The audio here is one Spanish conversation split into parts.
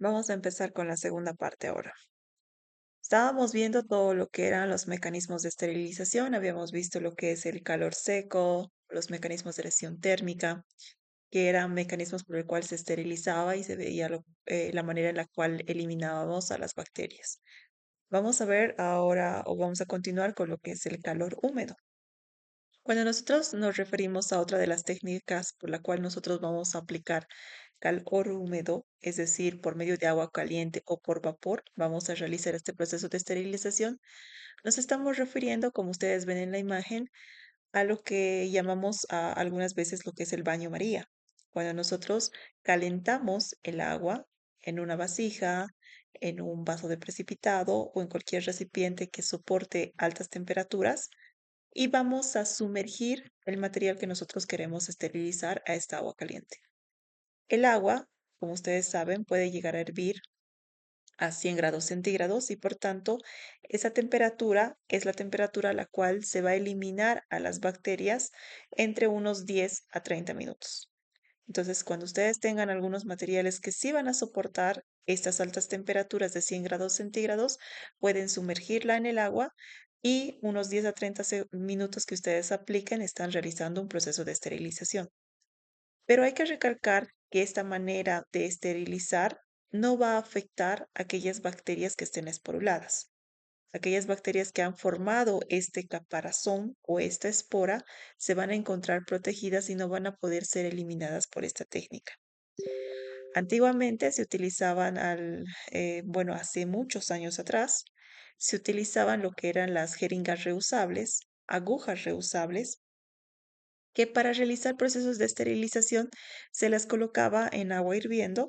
Vamos a empezar con la segunda parte ahora. Estábamos viendo todo lo que eran los mecanismos de esterilización, habíamos visto lo que es el calor seco, los mecanismos de lesión térmica, que eran mecanismos por el cual se esterilizaba y se veía la manera en la cual eliminábamos a las bacterias. Vamos a ver ahora o vamos a continuar con lo que es el calor húmedo. Cuando nosotros nos referimos a otra de las técnicas por la cual nosotros vamos a aplicar calor húmedo, es decir, por medio de agua caliente o por vapor, vamos a realizar este proceso de esterilización, nos estamos refiriendo, como ustedes ven en la imagen, a lo que llamamos algunas veces lo que es el baño María. Cuando nosotros calentamos el agua en una vasija, en un vaso de precipitado o en cualquier recipiente que soporte altas temperaturas, y vamos a sumergir el material que nosotros queremos esterilizar a esta agua caliente. El agua, como ustedes saben, puede llegar a hervir a 100 grados centígrados y por tanto esa temperatura es la temperatura a la cual se va a eliminar a las bacterias entre unos 10 a 30 minutos. Entonces, cuando ustedes tengan algunos materiales que sí van a soportar estas altas temperaturas de 100 grados centígrados, pueden sumergirla en el agua y unos 10 a 30 minutos que ustedes apliquen están realizando un proceso de esterilización. Pero hay que recalcar que esta manera de esterilizar no va a afectar aquellas bacterias que estén esporuladas. Aquellas bacterias que han formado este caparazón o esta espora se van a encontrar protegidas y no van a poder ser eliminadas por esta técnica. Antiguamente se utilizaban bueno, hace muchos años atrás, se utilizaban lo que eran las jeringas reusables, agujas reusables, que para realizar procesos de esterilización se las colocaba en agua hirviendo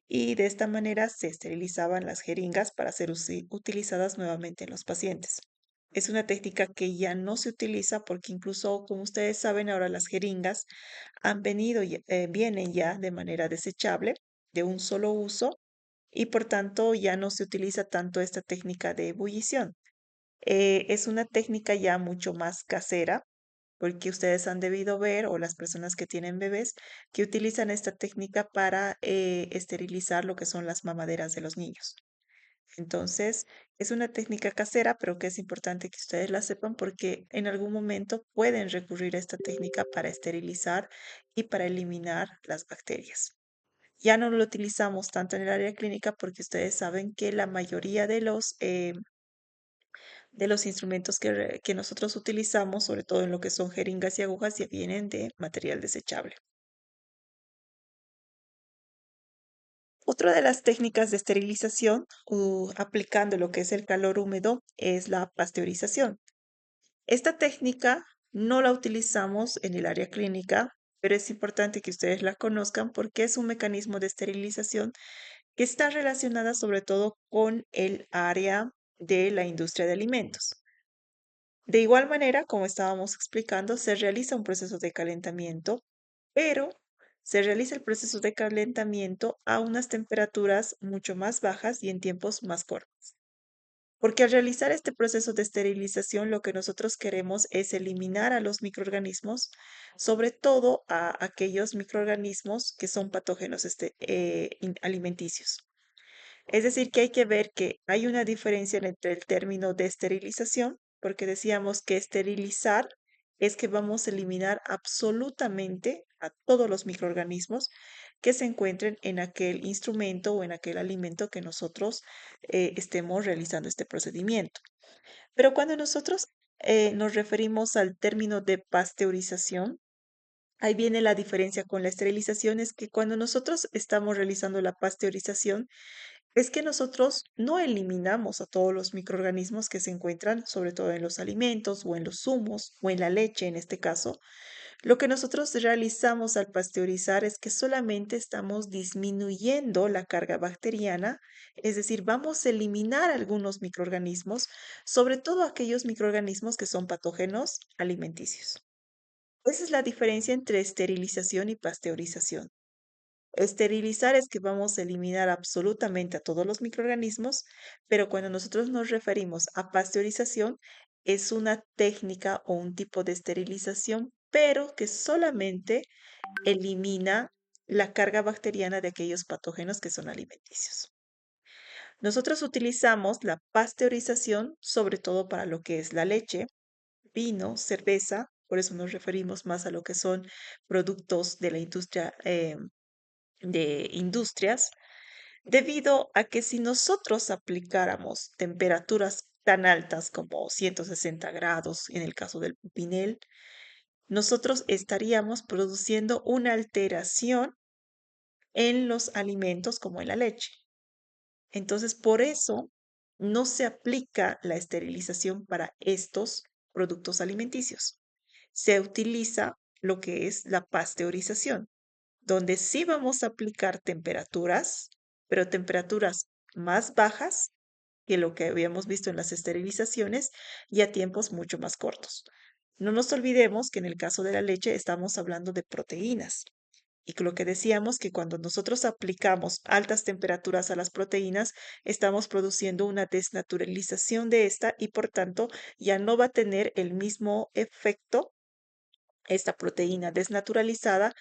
y de esta manera se esterilizaban las jeringas para ser utilizadas nuevamente en los pacientes. Es una técnica que ya no se utiliza porque incluso, como ustedes saben, ahora las jeringas vienen ya de manera desechable, de un solo uso, y por tanto ya no se utiliza tanto esta técnica de ebullición. Es una técnica ya mucho más casera, porque ustedes han debido ver, o las personas que tienen bebés, que utilizan esta técnica para esterilizar lo que son las mamaderas de los niños. Entonces, es una técnica casera, pero que es importante que ustedes la sepan porque en algún momento pueden recurrir a esta técnica para esterilizar y para eliminar las bacterias. Ya no lo utilizamos tanto en el área clínica porque ustedes saben que la mayoría de los instrumentos que nosotros utilizamos, sobre todo en lo que son jeringas y agujas, ya vienen de material desechable. Otra de las técnicas de esterilización, aplicando lo que es el calor húmedo, es la pasteurización. Esta técnica no la utilizamos en el área clínica, pero es importante que ustedes la conozcan porque es un mecanismo de esterilización que está relacionada sobre todo con el área de la industria de alimentos. De igual manera, como estábamos explicando, se realiza un proceso de calentamiento, pero se realiza el proceso de calentamiento a unas temperaturas mucho más bajas y en tiempos más cortos. Porque al realizar este proceso de esterilización, lo que nosotros queremos es eliminar a los microorganismos, sobre todo a aquellos microorganismos que son patógenos alimenticios. Es decir, que hay que ver que hay una diferencia entre el término de esterilización, porque decíamos que esterilizar es que vamos a eliminar absolutamente a todos los microorganismos que se encuentren en aquel instrumento o en aquel alimento que nosotros estemos realizando este procedimiento. Pero cuando nosotros nos referimos al término de pasteurización, ahí viene la diferencia con la esterilización, es que cuando nosotros estamos realizando la pasteurización, es que nosotros no eliminamos a todos los microorganismos que se encuentran, sobre todo en los alimentos o en los zumos o en la leche en este caso. Lo que nosotros realizamos al pasteurizar es que solamente estamos disminuyendo la carga bacteriana, es decir, vamos a eliminar algunos microorganismos, sobre todo aquellos microorganismos que son patógenos alimenticios. Esa es la diferencia entre esterilización y pasteurización. Esterilizar es que vamos a eliminar absolutamente a todos los microorganismos, pero cuando nosotros nos referimos a pasteurización, es una técnica o un tipo de esterilización, pero que solamente elimina la carga bacteriana de aquellos patógenos que son alimenticios. Nosotros utilizamos la pasteurización sobre todo para lo que es la leche, vino, cerveza, por eso nos referimos más a lo que son productos de la industria, de industrias, debido a que si nosotros aplicáramos temperaturas tan altas como 160 grados en el caso del pupinel, nosotros estaríamos produciendo una alteración en los alimentos como en la leche. Entonces, por eso no se aplica la esterilización para estos productos alimenticios. Se utiliza lo que es la pasteurización, donde sí vamos a aplicar temperaturas, pero temperaturas más bajas que lo que habíamos visto en las esterilizaciones y a tiempos mucho más cortos. No nos olvidemos que en el caso de la leche estamos hablando de proteínas. Y lo que decíamos que cuando nosotros aplicamos altas temperaturas a las proteínas, estamos produciendo una desnaturalización de esta y por tanto ya no va a tener el mismo efecto esta proteína desnaturalizada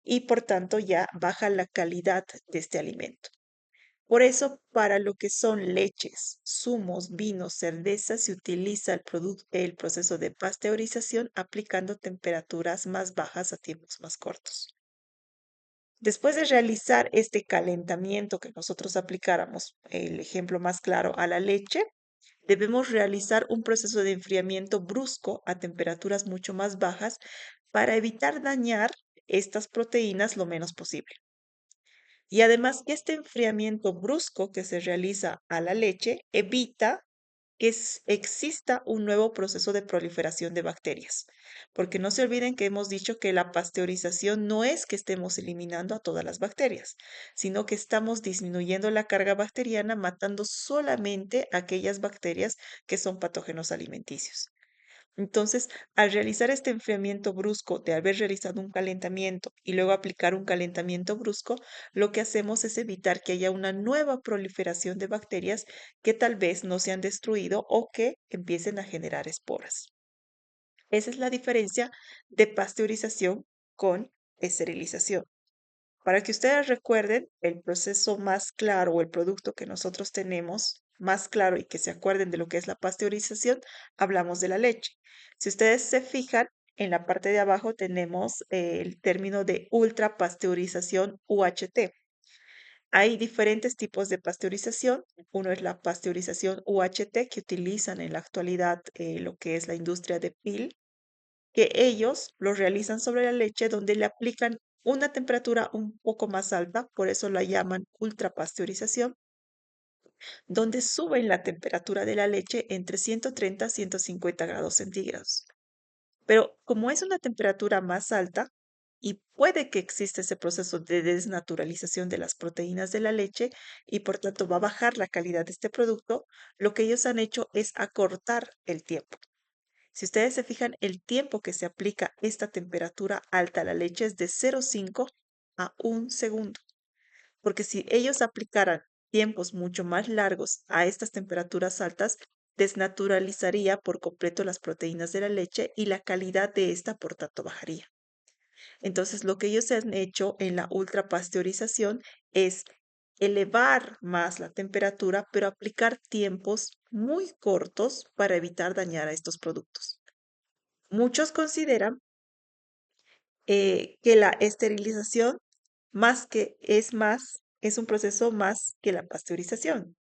y por tanto ya baja la calidad de este alimento. Por eso, para lo que son leches, zumos, vinos, cerveza, se utiliza el proceso de pasteurización aplicando temperaturas más bajas a tiempos más cortos. Después de realizar este calentamiento que nosotros aplicáramos, el ejemplo más claro a la leche, debemos realizar un proceso de enfriamiento brusco a temperaturas mucho más bajas para evitar dañar estas proteínas lo menos posible. Y además, este enfriamiento brusco que se realiza a la leche evita que exista un nuevo proceso de proliferación de bacterias, porque no se olviden que hemos dicho que la pasteurización no es que estemos eliminando a todas las bacterias, sino que estamos disminuyendo la carga bacteriana, matando solamente aquellas bacterias que son patógenos alimenticios. Entonces, al realizar este enfriamiento brusco de haber realizado un calentamiento y luego aplicar un calentamiento brusco, lo que hacemos es evitar que haya una nueva proliferación de bacterias que tal vez no se han destruido o que empiecen a generar esporas. Esa es la diferencia de pasteurización con esterilización. Para que ustedes recuerden el proceso más claro o el producto que nosotros tenemos más claro y que se acuerden de lo que es la pasteurización, hablamos de la leche. Si ustedes se fijan, en la parte de abajo tenemos el término de ultrapasteurización UHT. Hay diferentes tipos de pasteurización. Uno es la pasteurización UHT que utilizan en la actualidad lo que es la industria de PIL que ellos lo realizan sobre la leche donde le aplican una temperatura un poco más alta, por eso la llaman ultrapasteurización, donde suben la temperatura de la leche entre 130 y 150 grados centígrados. Pero como es una temperatura más alta y puede que exista ese proceso de desnaturalización de las proteínas de la leche y por tanto va a bajar la calidad de este producto, lo que ellos han hecho es acortar el tiempo. Si ustedes se fijan, el tiempo que se aplica esta temperatura alta a la leche es de 0,5 a 1 segundo, porque si ellos aplicaran tiempos mucho más largos a estas temperaturas altas, desnaturalizaría por completo las proteínas de la leche y la calidad de esta, por tanto, bajaría. Entonces, lo que ellos han hecho en la ultrapasteurización es elevar más la temperatura, pero aplicar tiempos muy cortos para evitar dañar a estos productos. Muchos consideran que la esterilización es un proceso más que la pasteurización.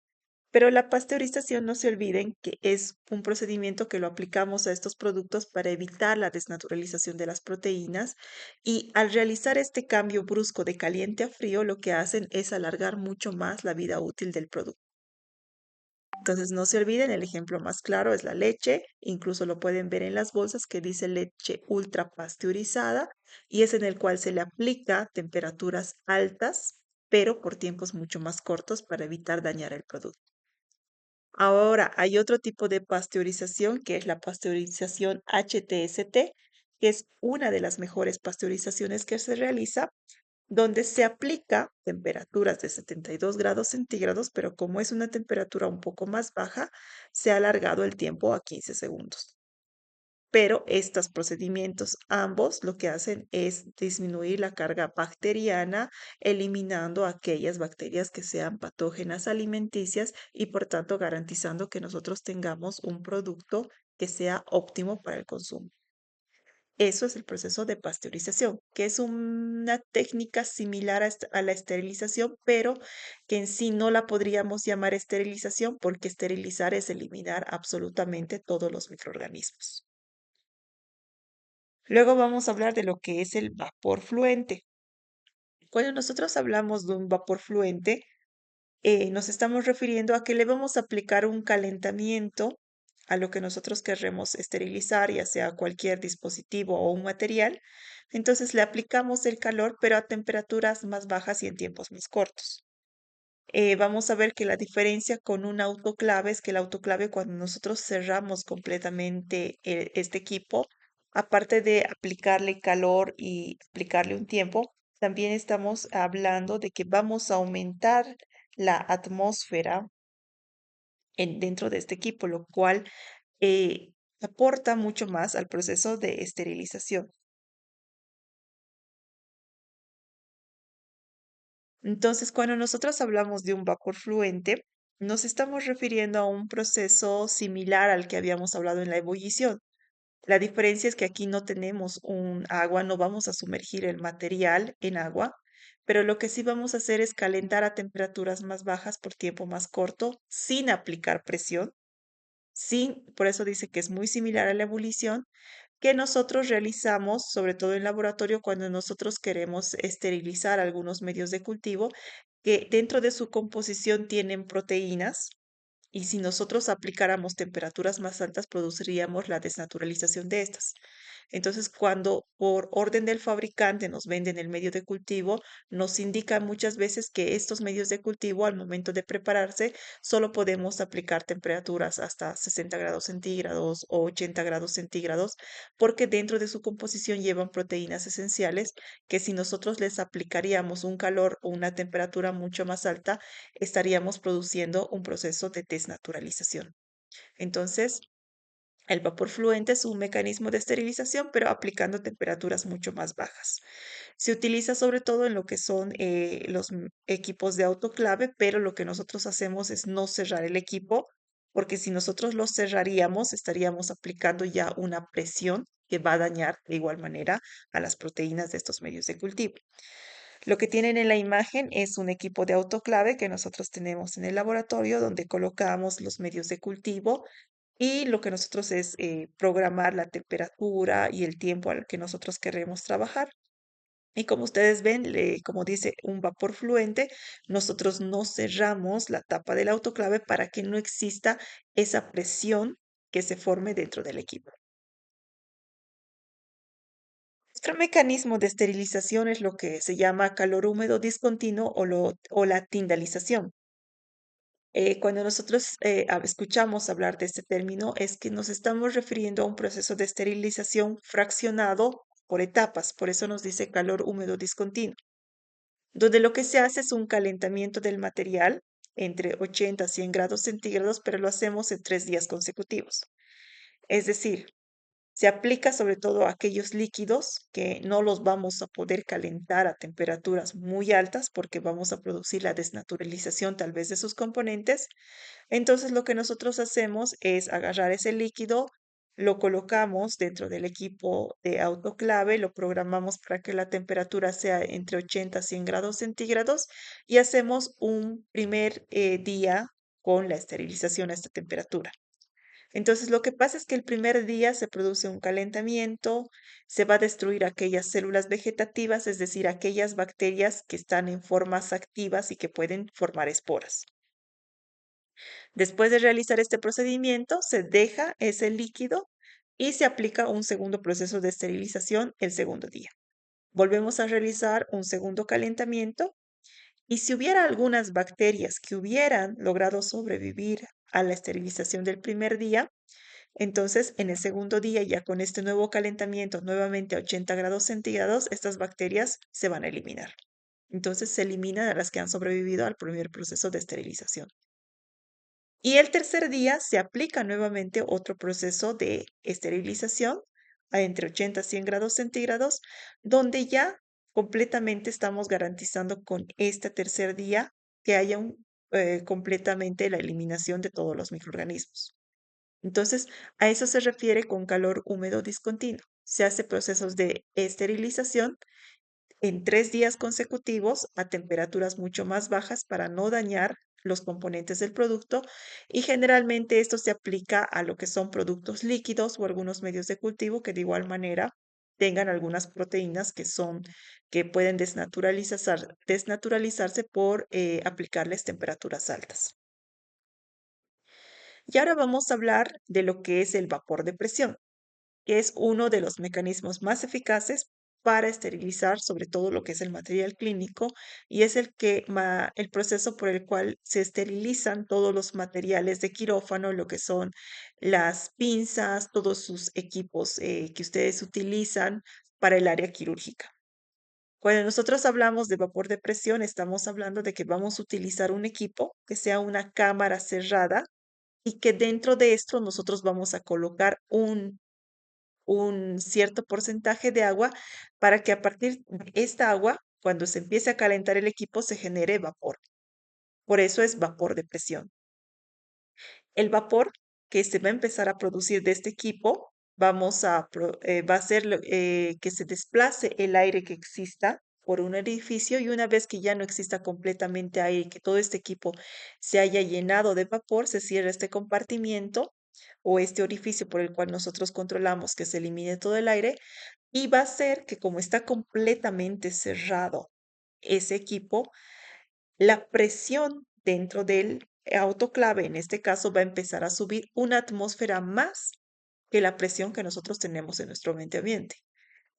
Pero la pasteurización, no se olviden que es un procedimiento que lo aplicamos a estos productos para evitar la desnaturalización de las proteínas y al realizar este cambio brusco de caliente a frío, lo que hacen es alargar mucho más la vida útil del producto. Entonces, no se olviden, el ejemplo más claro es la leche, incluso lo pueden ver en las bolsas que dice leche ultra pasteurizada y es en el cual se le aplica temperaturas altas, pero por tiempos mucho más cortos para evitar dañar el producto. Ahora, hay otro tipo de pasteurización que es la pasteurización HTST, que es una de las mejores pasteurizaciones que se realiza donde se aplica temperaturas de 72 grados centígrados, pero como es una temperatura un poco más baja, se ha alargado el tiempo a 15 segundos. pero estos procedimientos ambos lo que hacen es disminuir la carga bacteriana, eliminando aquellas bacterias que sean patógenas alimenticias y por tanto garantizando que nosotros tengamos un producto que sea óptimo para el consumo. Eso es el proceso de pasteurización, que es una técnica similar a la esterilización, pero que en sí no la podríamos llamar esterilización porque esterilizar es eliminar absolutamente todos los microorganismos. Luego vamos a hablar de lo que es el vapor fluente. Cuando nosotros hablamos de un vapor fluente, nos estamos refiriendo a que le vamos a aplicar un calentamiento a lo que nosotros querremos esterilizar, ya sea cualquier dispositivo o un material. Entonces le aplicamos el calor, pero a temperaturas más bajas y en tiempos más cortos. Vamos a ver que la diferencia con un autoclave es que el autoclave, cuando nosotros cerramos completamente este equipo, aparte de aplicarle calor y aplicarle un tiempo, también estamos hablando de que vamos a aumentar la atmósfera dentro de este equipo, lo cual aporta mucho más al proceso de esterilización. Entonces, cuando nosotros hablamos de un vapor fluente, nos estamos refiriendo a un proceso similar al que habíamos hablado en la ebullición. La diferencia es que aquí no tenemos un agua, no vamos a sumergir el material en agua, pero lo que sí vamos a hacer es calentar a temperaturas más bajas por tiempo más corto, sin aplicar presión. Sin, por eso dice que es muy similar a la ebullición, que nosotros realizamos, sobre todo en laboratorio, cuando nosotros queremos esterilizar algunos medios de cultivo que dentro de su composición tienen proteínas y si nosotros aplicáramos temperaturas más altas, produciríamos la desnaturalización de estas. Entonces, cuando por orden del fabricante nos venden el medio de cultivo, nos indica muchas veces que estos medios de cultivo, al momento de prepararse, solo podemos aplicar temperaturas hasta 60 grados centígrados o 80 grados centígrados, porque dentro de su composición llevan proteínas esenciales que si nosotros les aplicaríamos un calor o una temperatura mucho más alta, estaríamos produciendo un proceso de desnaturalización. Entonces, el vapor fluente es un mecanismo de esterilización, pero aplicando temperaturas mucho más bajas. Se utiliza sobre todo en lo que son los equipos de autoclave, pero lo que nosotros hacemos es no cerrar el equipo, porque si nosotros lo cerraríamos, estaríamos aplicando ya una presión que va a dañar de igual manera a las proteínas de estos medios de cultivo. Lo que tienen en la imagen es un equipo de autoclave que nosotros tenemos en el laboratorio donde colocamos los medios de cultivo y lo que nosotros es programar la temperatura y el tiempo al que nosotros queremos trabajar. Y como ustedes ven, como dice un vapor fluente, nosotros no cerramos la tapa del autoclave para que no exista esa presión que se forme dentro del equipo. Otro mecanismo de esterilización es lo que se llama calor húmedo discontinuo o la tindalización. Cuando nosotros escuchamos hablar de este término, es que nos estamos refiriendo a un proceso de esterilización fraccionado por etapas, por eso nos dice calor húmedo discontinuo, donde lo que se hace es un calentamiento del material entre 80 a 100 grados centígrados, pero lo hacemos en 3 días consecutivos. Es decir, se aplica sobre todo a aquellos líquidos que no los vamos a poder calentar a temperaturas muy altas porque vamos a producir la desnaturalización tal vez de sus componentes. Entonces lo que nosotros hacemos es agarrar ese líquido, lo colocamos dentro del equipo de autoclave, lo programamos para que la temperatura sea entre 80 a 100 grados centígrados y hacemos un primer día con la esterilización a esta temperatura. Entonces, lo que pasa es que el primer día se produce un calentamiento, se va a destruir aquellas células vegetativas, es decir, aquellas bacterias que están en formas activas y que pueden formar esporas. Después de realizar este procedimiento, se deja ese líquido y se aplica un segundo proceso de esterilización el segundo día. Volvemos a realizar un segundo calentamiento y si hubiera algunas bacterias que hubieran logrado sobrevivir a la esterilización del primer día, entonces, en el segundo día, ya con este nuevo calentamiento, nuevamente a 80 grados centígrados, estas bacterias se van a eliminar. Entonces, se eliminan a las que han sobrevivido al primer proceso de esterilización. Y el tercer día se aplica nuevamente otro proceso de esterilización a entre 80 y 100 grados centígrados, donde ya completamente estamos garantizando con este tercer día que haya completamente la eliminación de todos los microorganismos. Entonces, a eso se refiere con calor húmedo discontinuo. Se hace procesos de esterilización en 3 días consecutivos a temperaturas mucho más bajas para no dañar los componentes del producto, y generalmente esto se aplica a lo que son productos líquidos o algunos medios de cultivo que de igual manera tengan algunas proteínas que pueden desnaturalizarse por aplicarles temperaturas altas. Y ahora vamos a hablar de lo que es el vapor de presión, que es uno de los mecanismos más eficaces para esterilizar sobre todo lo que es el material clínico, y es el proceso por el cual se esterilizan todos los materiales de quirófano, lo que son las pinzas, todos sus equipos que ustedes utilizan para el área quirúrgica. Cuando nosotros hablamos de vapor de presión, estamos hablando de que vamos a utilizar un equipo que sea una cámara cerrada y que dentro de esto nosotros vamos a colocar un cierto porcentaje de agua para que a partir de esta agua, cuando se empiece a calentar el equipo, se genere vapor. Por eso es vapor de presión. El vapor que se va a empezar a producir de este equipo, va a hacer que se desplace el aire que exista por un edificio, y una vez que ya no exista completamente aire, que todo este equipo se haya llenado de vapor, se cierra este compartimiento o este orificio por el cual nosotros controlamos que se elimine todo el aire, y va a ser que como está completamente cerrado ese equipo, la presión dentro del autoclave, en este caso, va a empezar a subir una atmósfera más que la presión que nosotros tenemos en nuestro medio ambiente.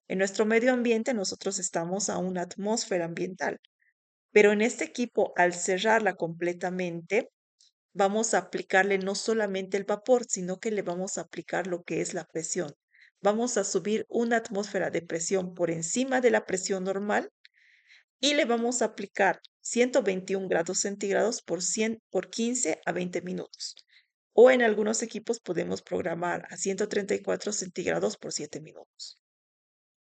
En nuestro medio ambiente nosotros estamos a una atmósfera ambiental, pero en este equipo, al cerrarla completamente, vamos a aplicarle no solamente el vapor, sino que le vamos a aplicar lo que es la presión. Vamos a subir una atmósfera de presión por encima de la presión normal, y le vamos a aplicar 121 grados centígrados por 15 a 20 minutos. O en algunos equipos podemos programar a 134 centígrados por 7 minutos.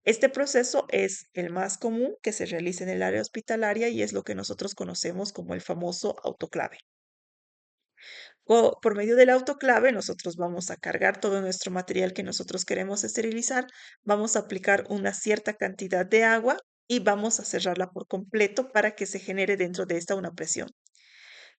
Este proceso es el más común que se realiza en el área hospitalaria y es lo que nosotros conocemos como el famoso autoclave. Por medio del autoclave, nosotros vamos a cargar todo nuestro material que nosotros queremos esterilizar, vamos a aplicar una cierta cantidad de agua y vamos a cerrarla por completo para que se genere dentro de esta una presión.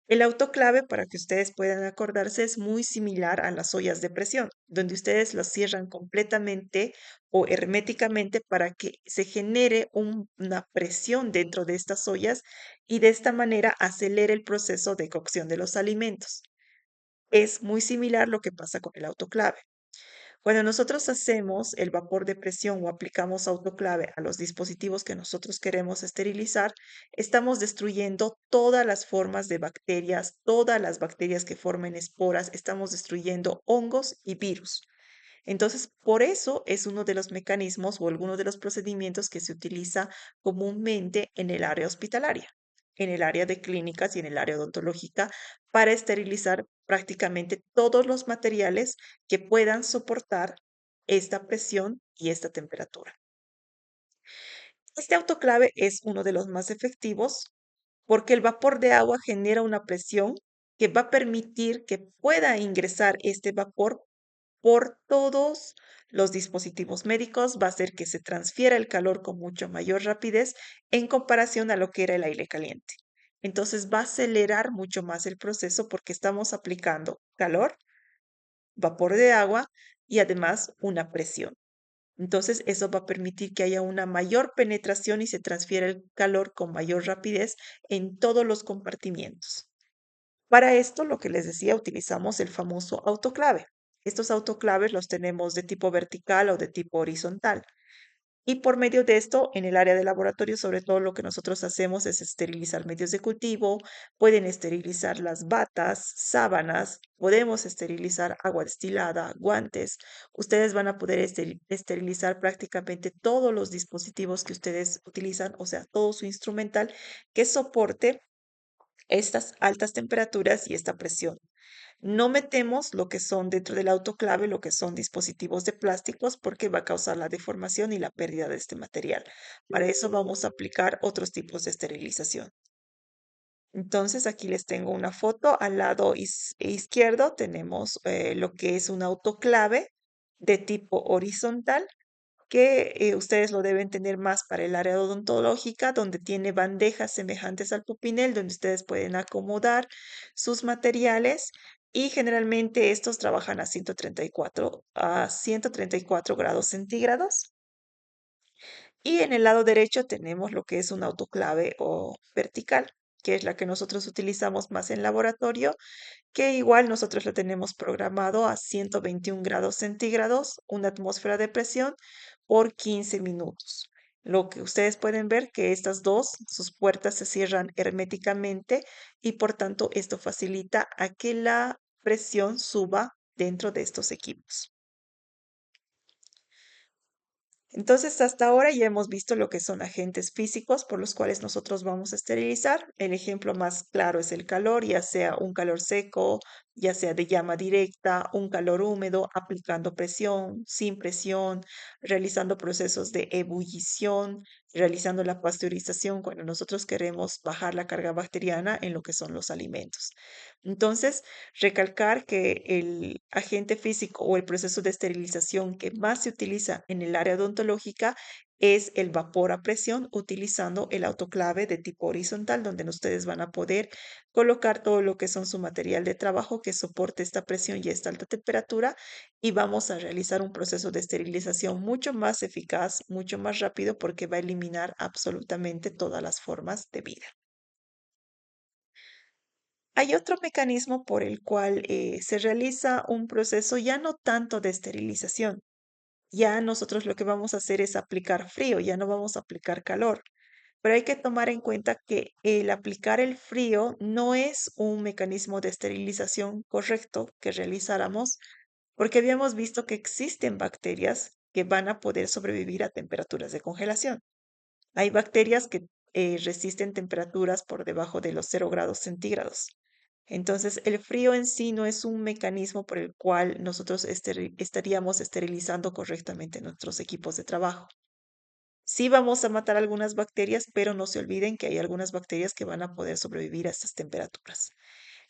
El autoclave, para que ustedes puedan acordarse, es muy similar a las ollas de presión, donde ustedes las cierran completamente o herméticamente para que se genere una presión dentro de estas ollas, y de esta manera acelere el proceso de cocción de los alimentos. Es muy similar lo que pasa con el autoclave. Cuando nosotros hacemos el vapor de presión o aplicamos autoclave a los dispositivos que nosotros queremos esterilizar, estamos destruyendo todas las formas de bacterias, todas las bacterias que formen esporas, estamos destruyendo hongos y virus. Entonces, por eso es uno de los mecanismos o alguno de los procedimientos que se utiliza comúnmente en el área hospitalaria, en el área de clínicas y en el área odontológica, para esterilizar prácticamente todos los materiales que puedan soportar esta presión y esta temperatura. Este autoclave es uno de los más efectivos porque el vapor de agua genera una presión que va a permitir que pueda ingresar este vapor por todos los dispositivos médicos, va a hacer que se transfiera el calor con mucho mayor rapidez en comparación a lo que era el aire caliente. Entonces va a acelerar mucho más el proceso porque estamos aplicando calor, vapor de agua y además una presión. Entonces eso va a permitir que haya una mayor penetración y se transfiera el calor con mayor rapidez en todos los compartimientos. Para esto, lo que les decía, utilizamos el famoso autoclave. Estos autoclaves los tenemos de tipo vertical o de tipo horizontal. Y por medio de esto, en el área de laboratorio, sobre todo lo que nosotros hacemos es esterilizar medios de cultivo, pueden esterilizar las batas, sábanas, podemos esterilizar agua destilada, guantes. Ustedes van a poder esterilizar prácticamente todos los dispositivos que ustedes utilizan, o sea, todo su instrumental que soporte estas altas temperaturas y esta presión. No metemos lo que son dentro del autoclave, lo que son dispositivos de plásticos, porque va a causar la deformación y la pérdida de este material. Para eso vamos a aplicar otros tipos de esterilización. Entonces aquí les tengo una foto. Al lado izquierdo tenemos lo que es un autoclave de tipo horizontal que ustedes lo deben tener más para el área odontológica, donde tiene bandejas semejantes al pupinel, donde ustedes pueden acomodar sus materiales y generalmente estos trabajan a 134 grados centígrados. Y en el lado derecho tenemos lo que es un autoclave o vertical, que es la que nosotros utilizamos más en laboratorio, que igual nosotros lo tenemos programado a 121 grados centígrados, una atmósfera de presión por 15 minutos. Lo que ustedes pueden ver que estas dos, sus puertas se cierran herméticamente y por tanto esto facilita a que la presión suba dentro de estos equipos. Entonces, hasta ahora ya hemos visto lo que son agentes físicos por los cuales nosotros vamos a esterilizar. El ejemplo más claro es el calor, ya sea un calor seco, ya sea de llama directa, un calor húmedo, aplicando presión, sin presión, realizando procesos de ebullición, realizando la pasteurización cuando nosotros queremos bajar la carga bacteriana en lo que son los alimentos. Entonces, recalcar que el agente físico o el proceso de esterilización que más se utiliza en el área odontológica es el vapor a presión utilizando el autoclave de tipo horizontal, donde ustedes van a poder colocar todo lo que son su material de trabajo que soporte esta presión y esta alta temperatura y vamos a realizar un proceso de esterilización mucho más eficaz, mucho más rápido porque va a eliminar absolutamente todas las formas de vida. Hay otro mecanismo por el cual se realiza un proceso ya no tanto de esterilización. Ya nosotros lo que vamos a hacer es aplicar frío, ya no vamos a aplicar calor. Pero hay que tomar en cuenta que el aplicar el frío no es un mecanismo de esterilización correcto que realizáramos, porque habíamos visto que existen bacterias que van a poder sobrevivir a temperaturas de congelación. Hay bacterias que resisten temperaturas por debajo de los 0 grados centígrados. Entonces, el frío en sí no es un mecanismo por el cual nosotros estaríamos esterilizando correctamente nuestros equipos de trabajo. Sí vamos a matar algunas bacterias, pero no se olviden que hay algunas bacterias que van a poder sobrevivir a estas temperaturas.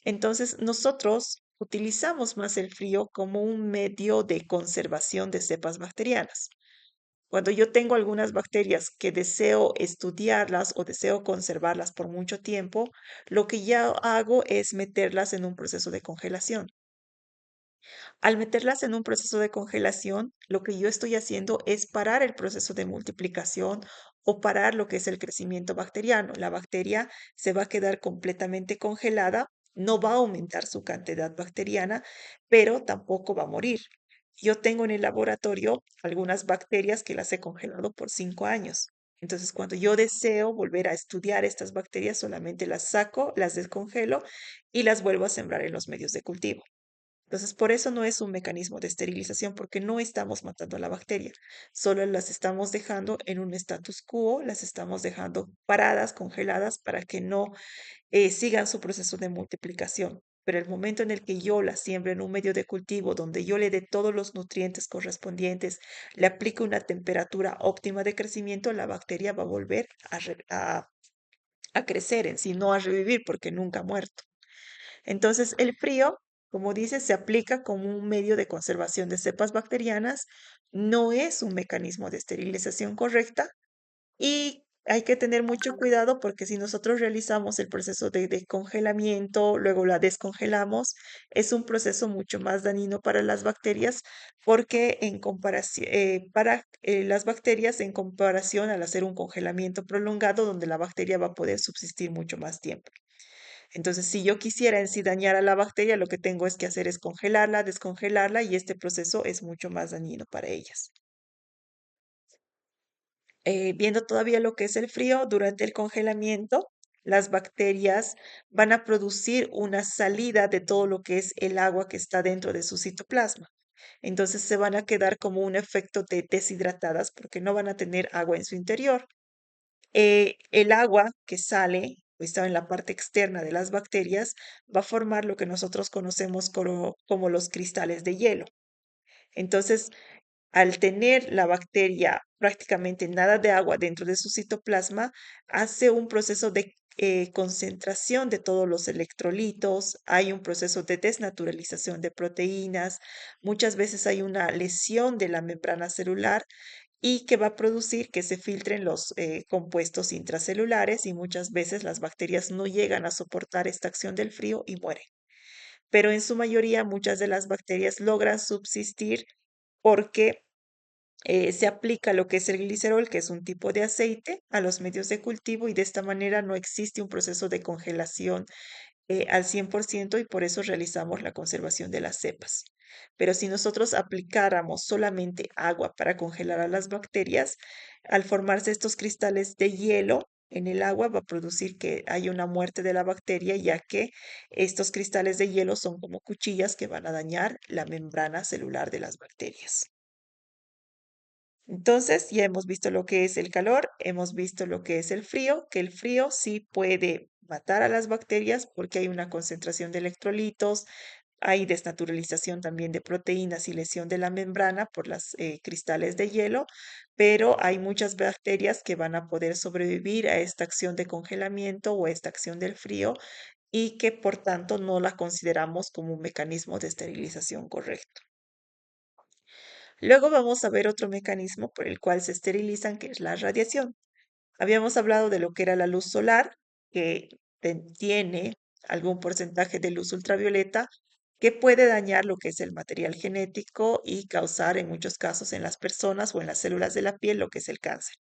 Entonces, nosotros utilizamos más el frío como un medio de conservación de cepas bacterianas. Cuando yo tengo algunas bacterias que deseo estudiarlas o deseo conservarlas por mucho tiempo, lo que ya hago es meterlas en un proceso de congelación. Al meterlas en un proceso de congelación, lo que yo estoy haciendo es parar el proceso de multiplicación o parar lo que es el crecimiento bacteriano. La bacteria se va a quedar completamente congelada, no va a aumentar su cantidad bacteriana, pero tampoco va a morir. Yo tengo en el laboratorio algunas bacterias que las he congelado por 5 años. Entonces, cuando yo deseo volver a estudiar estas bacterias, solamente las saco, las descongelo y las vuelvo a sembrar en los medios de cultivo. Entonces, por eso no es un mecanismo de esterilización, porque no estamos matando a la bacteria, solo las estamos dejando en un status quo, las estamos dejando paradas, congeladas, para que no sigan su proceso de multiplicación. Pero el momento en el que yo la siembro en un medio de cultivo donde yo le dé todos los nutrientes correspondientes, le aplique una temperatura óptima de crecimiento, la bacteria va a volver a crecer en sí, no a revivir porque nunca ha muerto. Entonces, el frío, como dice, se aplica como un medio de conservación de cepas bacterianas, no es un mecanismo de esterilización correcta y hay que tener mucho cuidado porque si nosotros realizamos el proceso de congelamiento, luego la descongelamos, es un proceso mucho más dañino para las bacterias porque en comparación, para las bacterias en comparación al hacer un congelamiento prolongado donde la bacteria va a poder subsistir mucho más tiempo. Entonces, si yo quisiera en sí dañar a la bacteria, lo que tengo es que hacer es congelarla, descongelarla y este proceso es mucho más dañino para ellas. Viendo todavía lo que es el frío, durante el congelamiento, las bacterias van a producir una salida de todo lo que es el agua que está dentro de su citoplasma. Entonces se van a quedar como un efecto de deshidratadas porque no van a tener agua en su interior. El agua que sale o está en la parte externa de las bacterias, va a formar lo que nosotros conocemos como los cristales de hielo. Entonces, al tener la bacteria prácticamente nada de agua dentro de su citoplasma, hace un proceso de concentración de todos los electrolitos, hay un proceso de desnaturalización de proteínas, muchas veces hay una lesión de la membrana celular y que va a producir que se filtren los compuestos intracelulares y muchas veces las bacterias no llegan a soportar esta acción del frío y mueren. Pero en su mayoría muchas de las bacterias logran subsistir porque se aplica lo que es el glicerol, que es un tipo de aceite, a los medios de cultivo y de esta manera no existe un proceso de congelación al 100% y por eso realizamos la conservación de las cepas. Pero si nosotros aplicáramos solamente agua para congelar a las bacterias, al formarse estos cristales de hielo en el agua va a producir que haya una muerte de la bacteria, ya que estos cristales de hielo son como cuchillas que van a dañar la membrana celular de las bacterias. Entonces, ya hemos visto lo que es el calor, hemos visto lo que es el frío, que el frío sí puede matar a las bacterias porque hay una concentración de electrolitos, hay desnaturalización también de proteínas y lesión de la membrana por los cristales de hielo, pero hay muchas bacterias que van a poder sobrevivir a esta acción de congelamiento o a esta acción del frío y que por tanto no la consideramos como un mecanismo de esterilización correcto. Luego vamos a ver otro mecanismo por el cual se esterilizan, que es la radiación. Habíamos hablado de lo que era la luz solar, que tiene algún porcentaje de luz ultravioleta que puede dañar lo que es el material genético y causar en muchos casos en las personas o en las células de la piel lo que es el cáncer.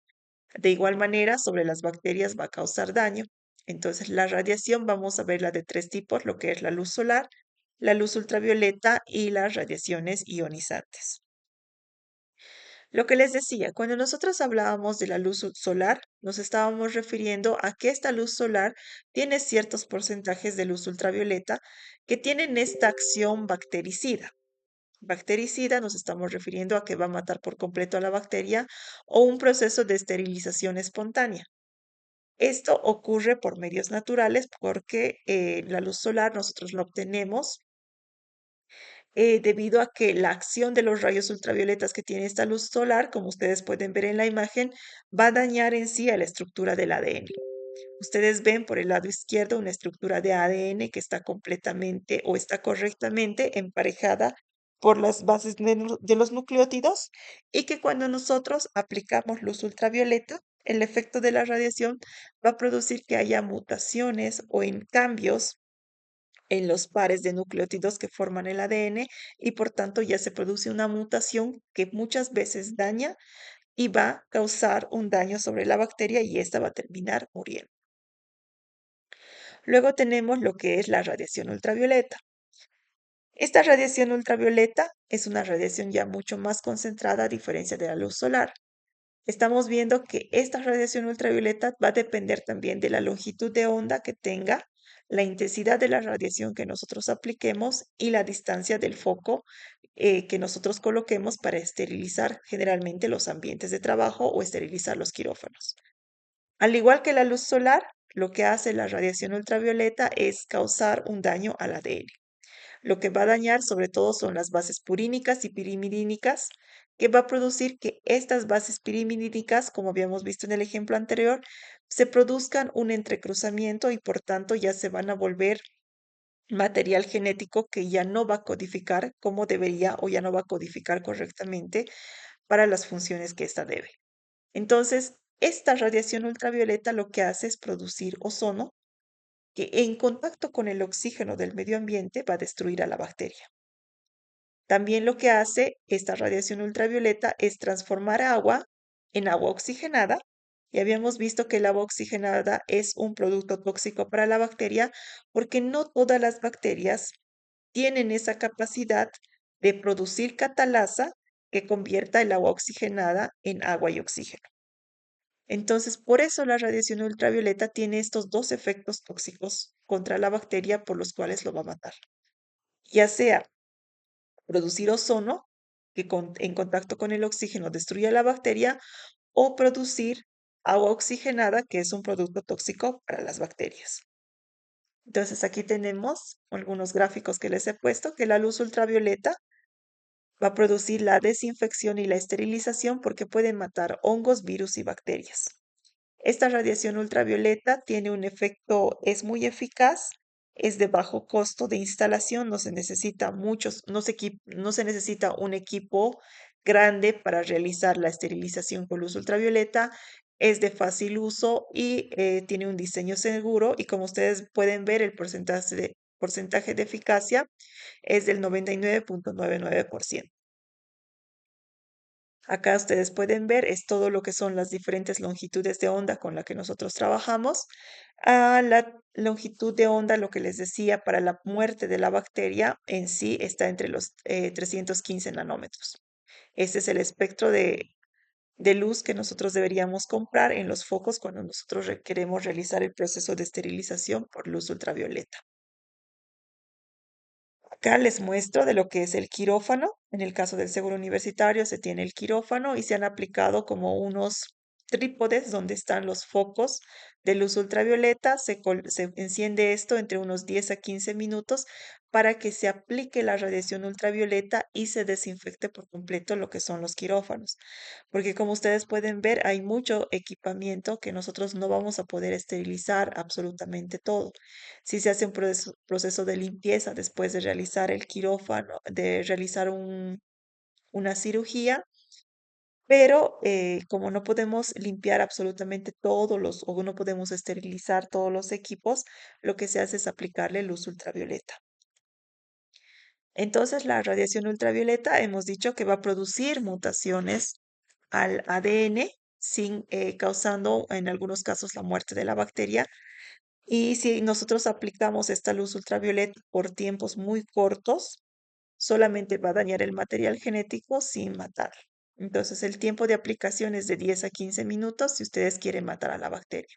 De igual manera, sobre las bacterias va a causar daño. Entonces, la radiación vamos a verla de tres tipos, lo que es la luz solar, la luz ultravioleta y las radiaciones ionizantes. Lo que les decía, cuando nosotros hablábamos de la luz solar, nos estábamos refiriendo a que esta luz solar tiene ciertos porcentajes de luz ultravioleta que tienen esta acción bactericida. Bactericida nos estamos refiriendo a que va a matar por completo a la bacteria o un proceso de esterilización espontánea. Esto ocurre por medios naturales porque la luz solar nosotros la obtenemos debido a que la acción de los rayos ultravioletas que tiene esta luz solar, como ustedes pueden ver en la imagen, va a dañar en sí a la estructura del ADN. Ustedes ven por el lado izquierdo una estructura de ADN que está completamente o está correctamente emparejada por las bases de los nucleótidos y que cuando nosotros aplicamos luz ultravioleta, el efecto de la radiación va a producir que haya mutaciones o en cambios en los pares de nucleótidos que forman el ADN y por tanto ya se produce una mutación que muchas veces daña y va a causar un daño sobre la bacteria y esta va a terminar muriendo. Luego tenemos lo que es la radiación ultravioleta. Esta radiación ultravioleta es una radiación ya mucho más concentrada a diferencia de la luz solar. Estamos viendo que esta radiación ultravioleta va a depender también de la longitud de onda que tenga, la intensidad de la radiación que nosotros apliquemos y la distancia del foco que nosotros coloquemos para esterilizar generalmente los ambientes de trabajo o esterilizar los quirófanos. Al igual que la luz solar, lo que hace la radiación ultravioleta es causar un daño al ADN. Lo que va a dañar sobre todo son las bases purínicas y pirimidínicas, que va a producir que estas bases pirimidínicas, como habíamos visto en el ejemplo anterior, se produzcan un entrecruzamiento y por tanto ya se van a volver material genético que ya no va a codificar como debería o ya no va a codificar correctamente para las funciones que ésta debe. Entonces, esta radiación ultravioleta lo que hace es producir ozono que en contacto con el oxígeno del medio ambiente va a destruir a la bacteria. También lo que hace esta radiación ultravioleta es transformar agua en agua oxigenada. Y habíamos visto que el agua oxigenada es un producto tóxico para la bacteria porque no todas las bacterias tienen esa capacidad de producir catalasa que convierta el agua oxigenada en agua y oxígeno. Entonces, por eso la radiación ultravioleta tiene estos dos efectos tóxicos contra la bacteria por los cuales lo va a matar. Ya sea producir ozono, que en contacto con el oxígeno destruye a la bacteria, o producir agua oxigenada, que es un producto tóxico para las bacterias. Entonces aquí tenemos algunos gráficos que les he puesto, que la luz ultravioleta va a producir la desinfección y la esterilización porque pueden matar hongos, virus y bacterias. Esta radiación ultravioleta tiene un efecto, es muy eficaz, es de bajo costo de instalación, no se necesita muchos, no se necesita un equipo grande para realizar la esterilización con luz ultravioleta, es de fácil uso y tiene un diseño seguro y como ustedes pueden ver el porcentaje de eficacia es del 99.99%. Acá ustedes pueden ver, es todo lo que son las diferentes longitudes de onda con la que nosotros trabajamos. La longitud de onda, lo que les decía, para la muerte de la bacteria en sí está entre los 315 nanómetros. Este es el espectro de luz que nosotros deberíamos comprar en los focos cuando nosotros queremos realizar el proceso de esterilización por luz ultravioleta. Acá les muestro de lo que es el quirófano. En el caso del seguro universitario se tiene el quirófano y se han aplicado como unos trípodes donde están los focos de luz ultravioleta. Se enciende esto entre unos 10 a 15 minutos para que se aplique la radiación ultravioleta y se desinfecte por completo lo que son los quirófanos. Porque como ustedes pueden ver, hay mucho equipamiento que nosotros no vamos a poder esterilizar absolutamente todo. Si se hace un proceso de limpieza después de realizar el quirófano, de realizar una cirugía, pero como no podemos limpiar absolutamente todos o no podemos esterilizar todos los equipos, lo que se hace es aplicarle luz ultravioleta. Entonces, la radiación ultravioleta hemos dicho que va a producir mutaciones al ADN, causando en algunos casos la muerte de la bacteria. Y si nosotros aplicamos esta luz ultravioleta por tiempos muy cortos, solamente va a dañar el material genético sin matar. Entonces, el tiempo de aplicación es de 10 a 15 minutos si ustedes quieren matar a la bacteria.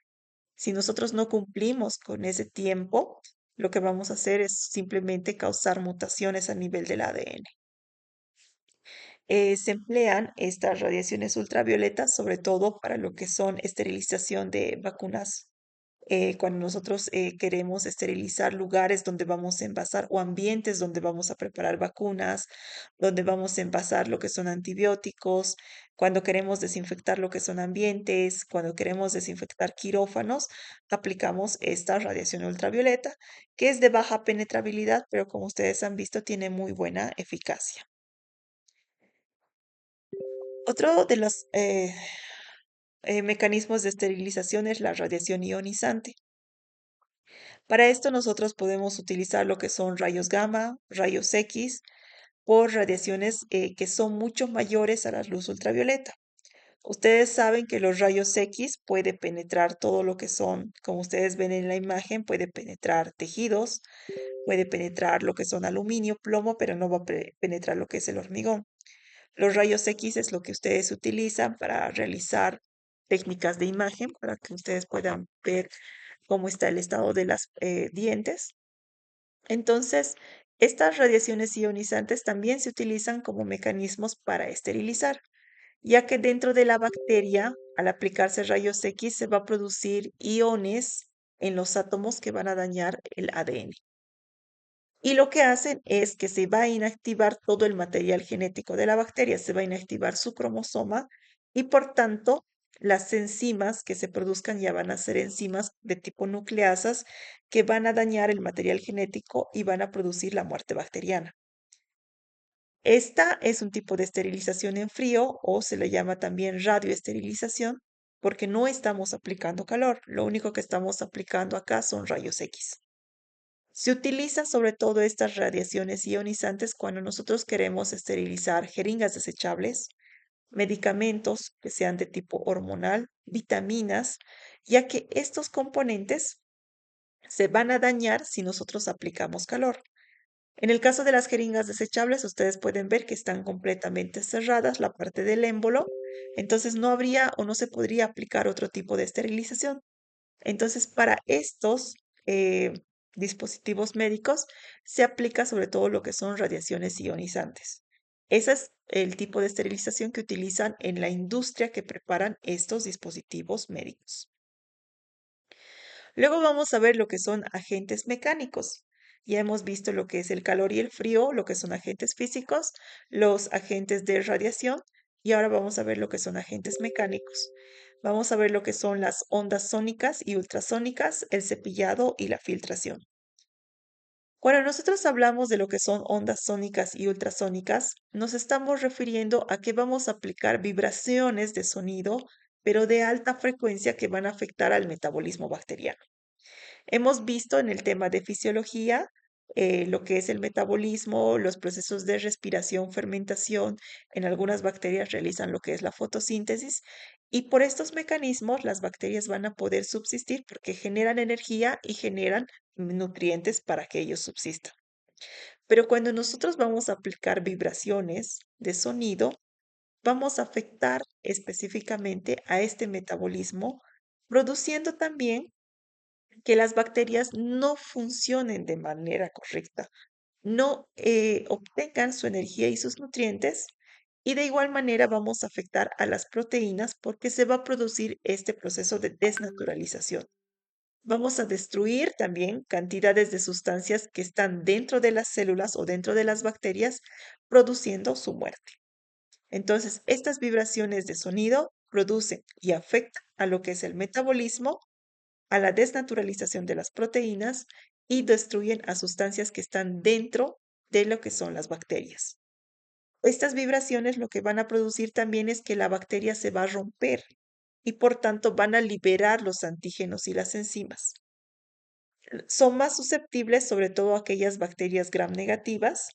Si nosotros no cumplimos con ese tiempo, lo que vamos a hacer es simplemente causar mutaciones a nivel del ADN. Se emplean estas radiaciones ultravioletas sobre todo para lo que son esterilización de vacunas. Cuando nosotros queremos esterilizar lugares donde vamos a envasar o ambientes donde vamos a preparar vacunas, donde vamos a envasar lo que son antibióticos, cuando queremos desinfectar lo que son ambientes, cuando queremos desinfectar quirófanos, aplicamos esta radiación ultravioleta, que es de baja penetrabilidad, pero como ustedes han visto, tiene muy buena eficacia. Otro de los mecanismos de esterilización es la radiación ionizante. Para esto nosotros podemos utilizar lo que son rayos gamma, rayos X, por radiaciones que son mucho mayores a la luz ultravioleta. Ustedes saben que los rayos X puede penetrar todo lo que son, como ustedes ven en la imagen, puede penetrar tejidos, puede penetrar lo que son aluminio, plomo, pero no va a penetrar lo que es el hormigón. Los rayos X es lo que ustedes utilizan para realizar técnicas de imagen, para que ustedes puedan ver cómo está el estado de las dientes. Entonces, estas radiaciones ionizantes también se utilizan como mecanismos para esterilizar, ya que dentro de la bacteria, al aplicarse rayos X, se va a producir iones en los átomos que van a dañar el ADN. Y lo que hacen es que se va a inactivar todo el material genético de la bacteria, se va a inactivar su cromosoma y por tanto las enzimas que se produzcan ya van a ser enzimas de tipo nucleasas que van a dañar el material genético y van a producir la muerte bacteriana. Esta es un tipo de esterilización en frío o se le llama también radioesterilización porque no estamos aplicando calor, lo único que estamos aplicando acá son rayos X. Se utilizan sobre todo estas radiaciones ionizantes cuando nosotros queremos esterilizar jeringas desechables, medicamentos que sean de tipo hormonal, vitaminas, ya que estos componentes se van a dañar si nosotros aplicamos calor. En el caso de las jeringas desechables, ustedes pueden ver que están completamente cerradas la parte del émbolo, entonces no habría o no se podría aplicar otro tipo de esterilización. Entonces, para estos dispositivos médicos se aplica sobre todo lo que son radiaciones ionizantes. Esas el tipo de esterilización que utilizan en la industria que preparan estos dispositivos médicos. Luego vamos a ver lo que son agentes mecánicos. Ya hemos visto lo que es el calor y el frío, lo que son agentes físicos, los agentes de radiación, y ahora vamos a ver lo que son agentes mecánicos. Vamos a ver lo que son las ondas sónicas y ultrasónicas, el cepillado y la filtración. Cuando nosotros hablamos de lo que son ondas sónicas y ultrasónicas, nos estamos refiriendo a que vamos a aplicar vibraciones de sonido, pero de alta frecuencia que van a afectar al metabolismo bacteriano. Hemos visto en el tema de fisiología lo que es el metabolismo, los procesos de respiración, fermentación. En algunas bacterias realizan lo que es la fotosíntesis y por estos mecanismos las bacterias van a poder subsistir porque generan energía y generan nutrientes para que ellos subsistan. Pero cuando nosotros vamos a aplicar vibraciones de sonido, vamos a afectar específicamente a este metabolismo, produciendo también que las bacterias no funcionen de manera correcta, no obtengan su energía y sus nutrientes. Y de igual manera vamos a afectar a las proteínas porque se va a producir este proceso de desnaturalización. Vamos a destruir también cantidades de sustancias que están dentro de las células o dentro de las bacterias, produciendo su muerte. Entonces, estas vibraciones de sonido producen y afectan a lo que es el metabolismo, a la desnaturalización de las proteínas y destruyen a sustancias que están dentro de lo que son las bacterias. Estas vibraciones lo que van a producir también es que la bacteria se va a romper y por tanto van a liberar los antígenos y las enzimas. Son más susceptibles sobre todo aquellas bacterias gram negativas.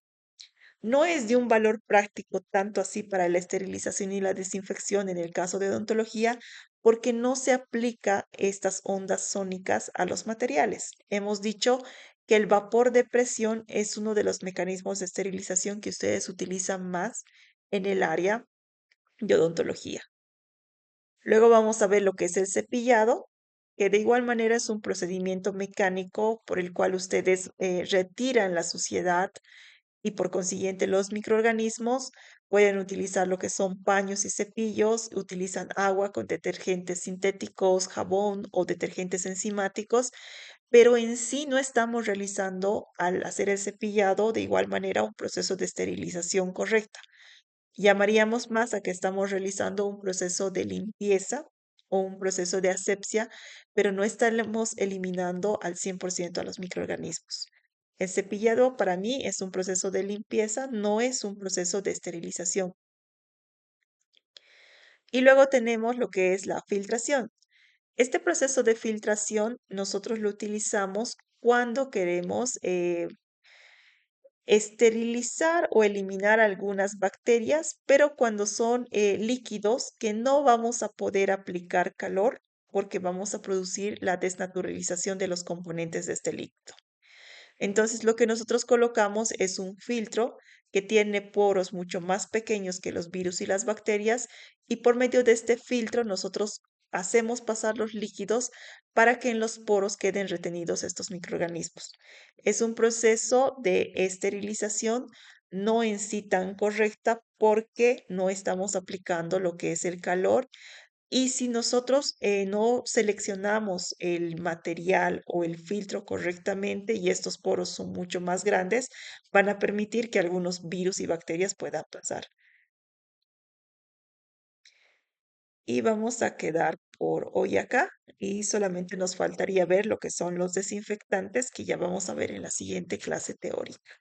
No es de un valor práctico tanto así para la esterilización y la desinfección en el caso de odontología, porque no se aplica estas ondas sónicas a los materiales. Hemos dicho que el vapor de presión es uno de los mecanismos de esterilización que ustedes utilizan más en el área de odontología. Luego vamos a ver lo que es el cepillado, que de igual manera es un procedimiento mecánico por el cual ustedes retiran la suciedad y por consiguiente los microorganismos. Pueden utilizar lo que son paños y cepillos, utilizan agua con detergentes sintéticos, jabón o detergentes enzimáticos, pero en sí no estamos realizando al hacer el cepillado de igual manera un proceso de esterilización correcta. Llamaríamos más a que estamos realizando un proceso de limpieza o un proceso de asepsia, pero no estamos eliminando al 100% a los microorganismos. El cepillado para mí es un proceso de limpieza, no es un proceso de esterilización. Y luego tenemos lo que es la filtración. Este proceso de filtración nosotros lo utilizamos cuando queremos esterilizar o eliminar algunas bacterias, pero cuando son líquidos que no vamos a poder aplicar calor porque vamos a producir la desnaturalización de los componentes de este líquido. Entonces, lo que nosotros colocamos es un filtro que tiene poros mucho más pequeños que los virus y las bacterias y por medio de este filtro nosotros hacemos pasar los líquidos para que en los poros queden retenidos estos microorganismos. Es un proceso de esterilización no en sí tan correcta porque no estamos aplicando lo que es el calor y si nosotros no seleccionamos el material o el filtro correctamente y estos poros son mucho más grandes, van a permitir que algunos virus y bacterias puedan pasar. Y vamos a quedar por hoy acá y solamente nos faltaría ver lo que son los desinfectantes que ya vamos a ver en la siguiente clase teórica.